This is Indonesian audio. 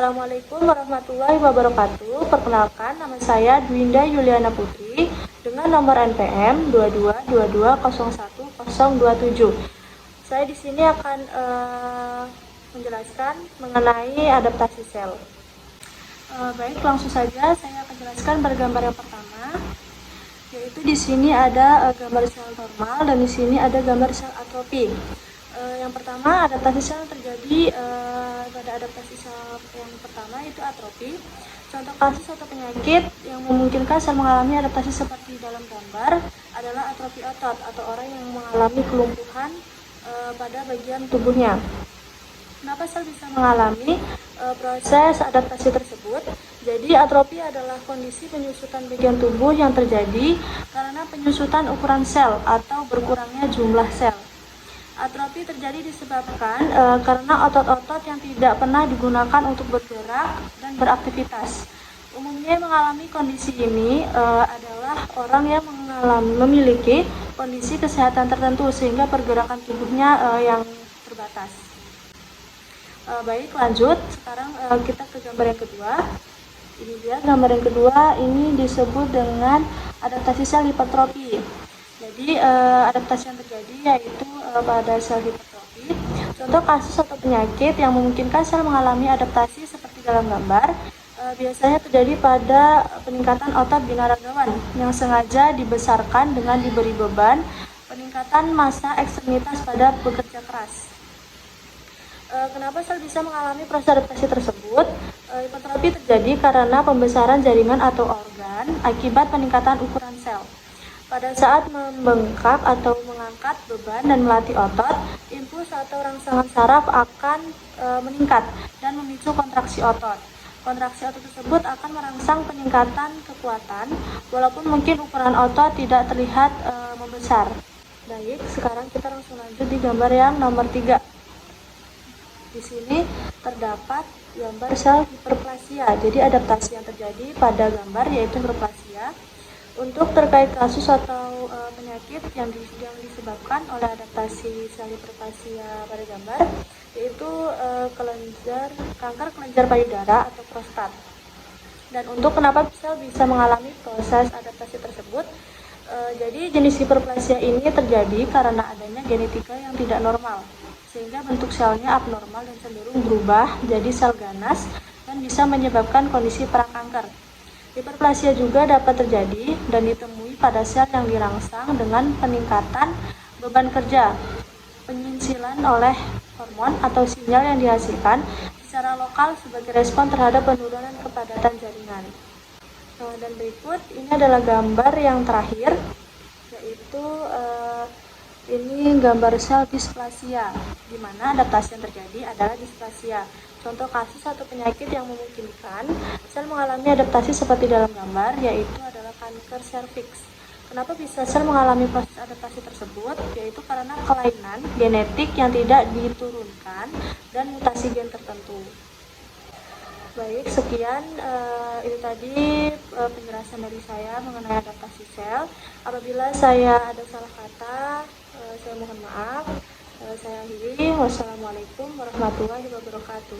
Assalamualaikum warahmatullahi wabarakatuh. Perkenalkan, nama saya Dwinda Yuliana Putri dengan nomor NPM 2222010027. Saya di sini akan menjelaskan mengenai adaptasi sel. Baik, langsung saja saya akan jelaskan pada gambar yang pertama, yaitu di sini ada gambar sel normal dan di sini ada gambar sel atrofi. Yang pertama, adaptasi sel terjadi pada adaptasi sel yang pertama itu atrofi. Contoh kasus atau penyakit yang memungkinkan sel mengalami adaptasi seperti dalam gambar adalah atrofi otot atau orang yang mengalami kelumpuhan pada bagian tubuhnya. Kenapa sel bisa mengalami proses adaptasi tersebut? Jadi atrofi adalah kondisi penyusutan bagian tubuh yang terjadi karena penyusutan ukuran sel atau berkurangnya jumlah sel. Atrofi terjadi disebabkan karena otot-otot yang tidak pernah digunakan untuk bergerak dan beraktivitas. Umumnya mengalami kondisi ini adalah orang yang memiliki kondisi kesehatan tertentu sehingga pergerakan tubuhnya yang terbatas. Baik, lanjut. Sekarang kita ke gambar yang kedua. Ini dia gambar yang kedua, ini disebut dengan adaptasi sel hipertrofi. Jadi adaptasi yang terjadi yaitu pada sel hipertrofi. Contoh kasus atau penyakit yang memungkinkan sel mengalami adaptasi seperti dalam gambar biasanya terjadi pada peningkatan otot binaragawan yang sengaja dibesarkan dengan diberi beban, peningkatan massa ekstremitas pada bekerja keras. Kenapa sel bisa mengalami proses adaptasi tersebut? Hipertrofi terjadi karena pembesaran jaringan atau organ akibat peningkatan ukuran sel. Pada saat membengkak atau mengangkat beban dan melatih otot, impuls atau rangsangan saraf akan meningkat dan memicu kontraksi otot. Kontraksi otot tersebut akan merangsang peningkatan kekuatan, walaupun mungkin ukuran otot tidak terlihat membesar. Baik, sekarang kita langsung lanjut di gambar yang nomor 3. Di sini terdapat gambar sel hiperplasia. Jadi adaptasi yang terjadi pada gambar yaitu hiperplasia. Untuk terkait kasus atau penyakit yang disebabkan oleh adaptasi sel hiperplasia pada gambar, yaitu kanker kelenjar payudara atau prostat. Dan untuk kenapa sel bisa mengalami proses adaptasi tersebut, jadi jenis hiperplasia ini terjadi karena adanya genetika yang tidak normal, sehingga bentuk selnya abnormal dan cenderung berubah jadi sel ganas dan bisa menyebabkan kondisi prakanker. Hiperplasia juga dapat terjadi dan ditemui pada sel yang dirangsang dengan peningkatan beban kerja, penyinsilan oleh hormon atau sinyal yang dihasilkan secara lokal sebagai respon terhadap penurunan kepadatan jaringan. Dan berikut ini adalah gambar yang terakhir, yaitu ini gambar sel displasia, di mana adaptasi yang terjadi adalah displasia. Contoh kasus atau penyakit yang memungkinkan sel mengalami adaptasi seperti dalam gambar, yaitu adalah kanker serviks. Kenapa bisa sel mengalami proses adaptasi tersebut? Yaitu karena kelainan genetik yang tidak diturunkan dan mutasi gen tertentu. Baik, sekian itu tadi penjelasan dari saya mengenai adaptasi sel. Apabila saya ada salah kata, saya mohon maaf. Saya akhiri. Wassalamualaikum warahmatullahi wabarakatuh.